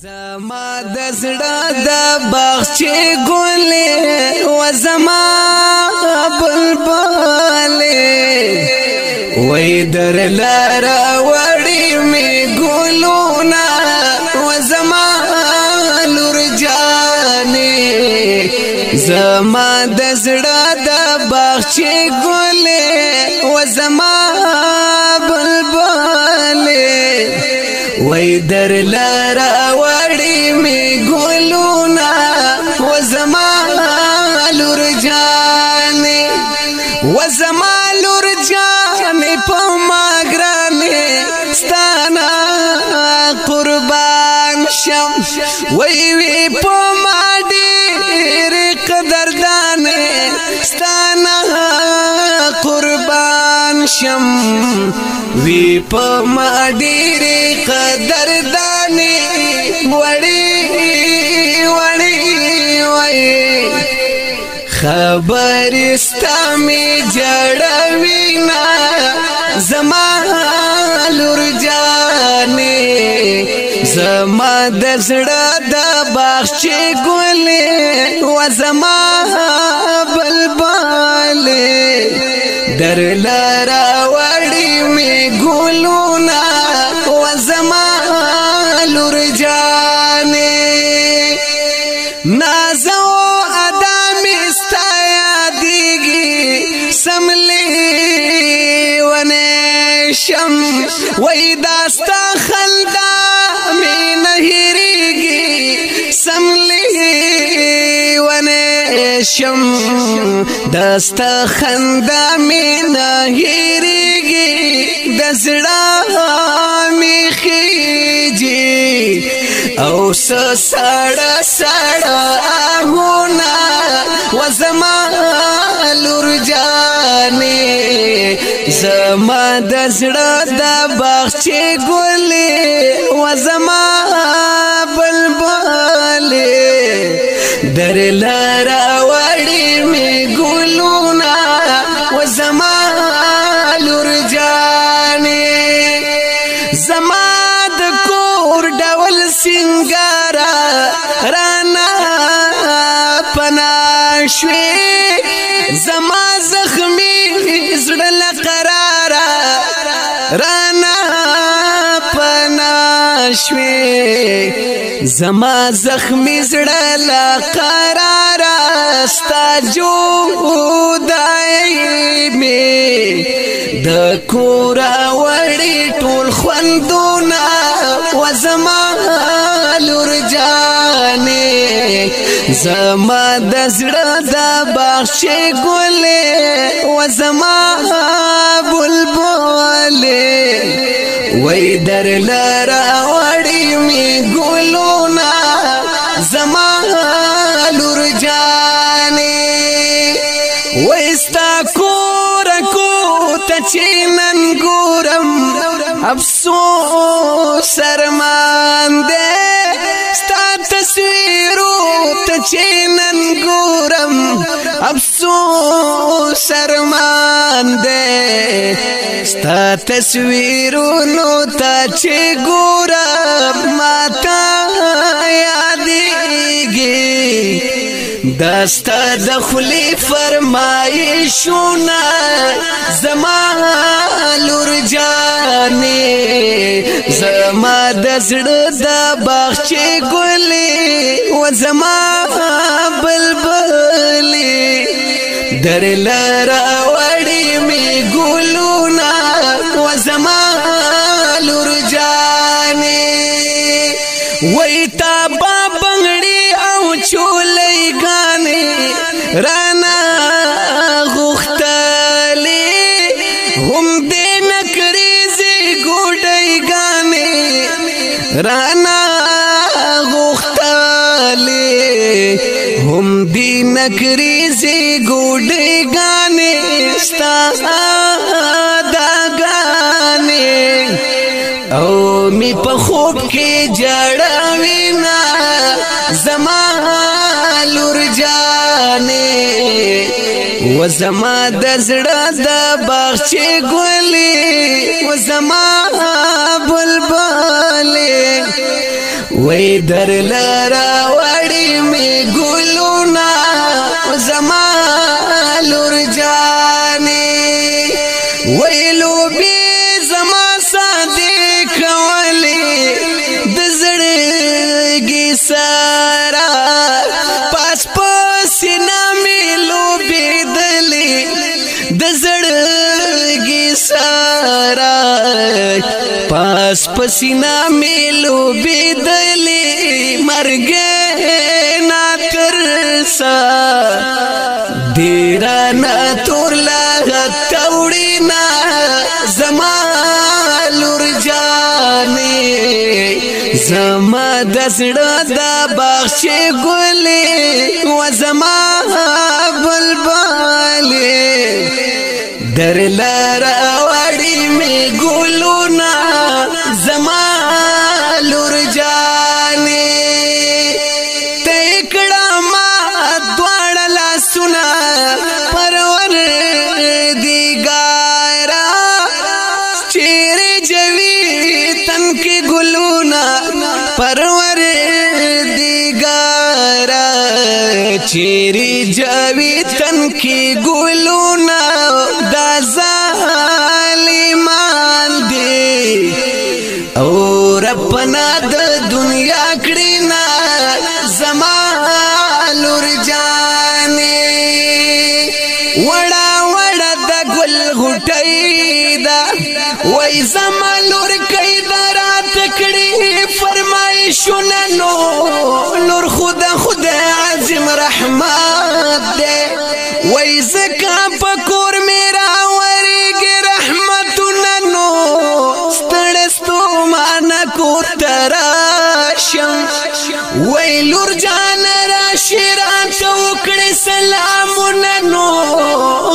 زما د زړه د باغچې ګلې و زما بلبلې وای در لاره وړې مې ګلونه و زما لور جانې زما د زړه د باغچې ګلې و زما بلبلې وای در لاره وړې مې ګلونه و زما لور جانې و زما لور جانې په ما ګرانې ستانه قربان شم وای وی په ما ډېر قدردانې ستانه قربان شم وی په ما ډېر قدردانې وړې وړې وای خبرستا می جړوي نا زما لور جانې زما د زړه د باغچې ګلې و زما بلبلې در لاره وړې مې ګلونه و زما لور جانې نازو شم وای داستا خلدا می نهریږي سملی ونه شم داستا خندا می نهریږي د زړه می خيږي او سړه سړه هونه و زما لور جانې زما د زړه د باغچې ګلې و زما بلبلې در لاره وړې مې ګلونه و زما لور جانې زما د کور ډول سنگارا رانا پنا شوي زما زخمي زړه لقرارا رانا پنا شوي زما زخمي زړه لقرارا ستا جودای می د کورا وړي ټول خوندونه و زما لور جانې زما د زړه د باغچې ګلې و زما بلبلې وای در لاره وړې مې ګلونه زما لور جانې وای ستا کور کو ته چې نن ګورم افسوس ارمان دې ستا تصویرو ته چې نن ګورم افسوس ارمان دې ستا تصویرونو ته چې ګورم ماته یادېږي داستا د خلی فرمایشونه زما لور جانې زما د زړه د باغچې ګلې و زما بلبلې در لاره وړې مې ګلونه و زما لور جانې وای تا بنګړي او چولې ګانې رانا غختلې هم دې نکري زي ګوډې ګانې رانا غختلې هم دې نکري زي ګوډې ګانې ستا دا ګانې او می په خوب کې جړوي نا زما لور جانې و زما د زړه د باغچې ګلې و زما بلبلې وی در لرا وڑی می گلونا زما لور جانی وی لوبی زما صادق ولی دزڑگی سارا پاس پسینا می لوبی دلی دزڑگی سارا پاس پسینا می لوبی دلی مرگے نا ترسا دیرا نا تور لاغت توڑی نا زما لور جانی زما دسڑا دا بخش گلی و زما بلبالی در لارا وڑی می گلونا زما لور جانی تیکڑا ما دوڑ لاسونا پرور دیگارا چیر جوی تن کی گلونا پرور دیگارا چیر جوی تن کی گلونا دا ظالمان دی اور اپنا د دنیا کڑینا زما لور جانی وڑا وڑا دا گل غٹائی دا وی زما لور کئی دا رات کڑی فرمائشو ننو لور خدا خدا عظیم رحمت دے وی زکا پکور میرا ورگی رحمت ننو ستڑستو مانا کور تراشم وی لور جان راشران توکڑی سلام ننو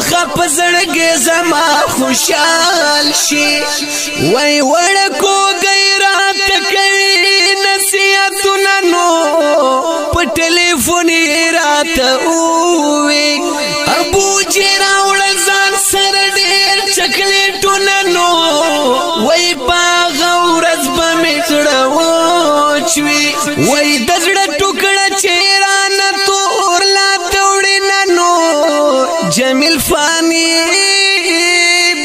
خپ زڑگی زما خوشحال شی وی وڑکو گئی رات کئی نصیحت ننو پا ٹیلیفونی رات اوی ابو جیرا اڑزان سر دیر چکلیٹو ننو وی پاغ ورز بمیٹڑا وچوی وی دزڑا ٹکڑا چیران تور لا توڑی ننو جمیل فانی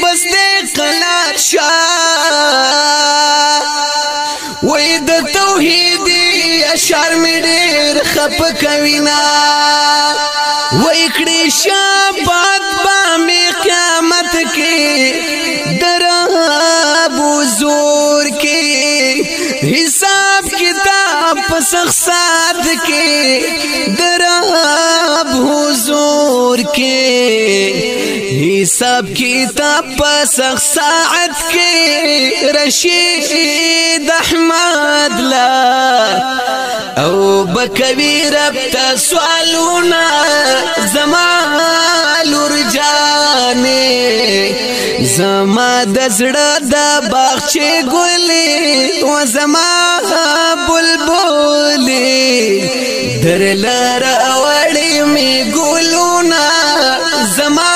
بس دے قلار شاہ وی دا توحیدی اشار می دیر خپ کوینا وی کڑی شابات بامی قیامت کی دراب حضور کی حساب کتاب پسخ ساتھ کی دراب حضور کی حساب کتاب پسخ ساعت کی رشید احمد لا او بکوی رب تا سوالونا زما لور جانی زما دزڑا دا باغچے گلی و زما بلبلی در لارا وڑی می گلونا زما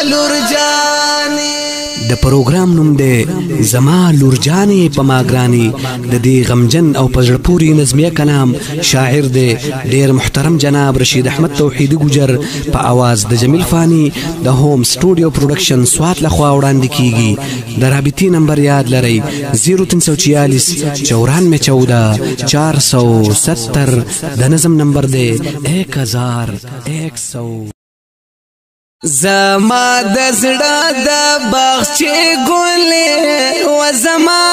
لور جانی د پروګرام نوم دی زما لور جانې په ما ګرانې د دې غمجن او په زړه پورې نظمیه کلام شاعر دی ډېر محترم جناب رشید احمد توحیدي ګجر په आवाज د جمیل فانی د هوم سټوډیو پروډکشن سوات لخوا وړاندې کیږي د رابطې نمبر یاد لرئ 0346 9414 470 د نظم نمبر دی 1100 زما دزڑا دا باغچے گلے و زما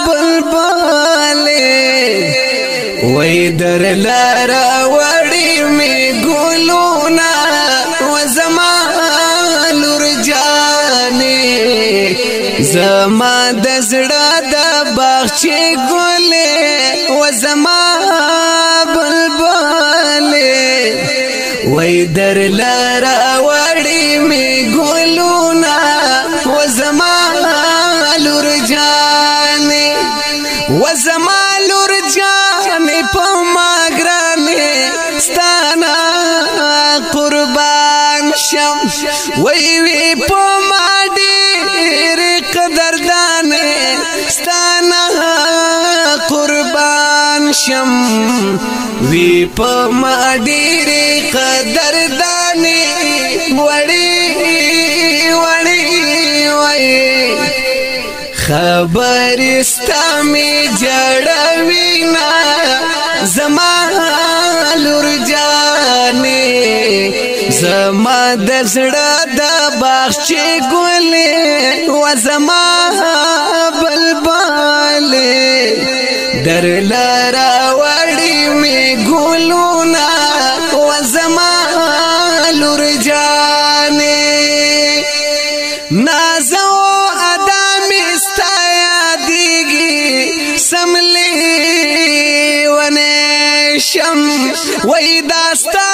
بلبلے وی در لارا وڑی میں گلونا و زما لور جانے زما دزڑا دا باغچے گلے و زما بلبلے وی در لارا وڑی می گلونا و زما لور جانی و زما لور جانی پا ما گرانی ستانا قربان شم وی پا ما دیر قدردانی ستانا قربان شم وی په ما ډېر قدردانې وړي وړي وای خبر استا می جړوي نا زما لور جانې زما د زړه د باغچې ګلې و زما بلبلې در لرا وړي می ګلونا و زما لور جانې نازو سملی ونشم وای داستا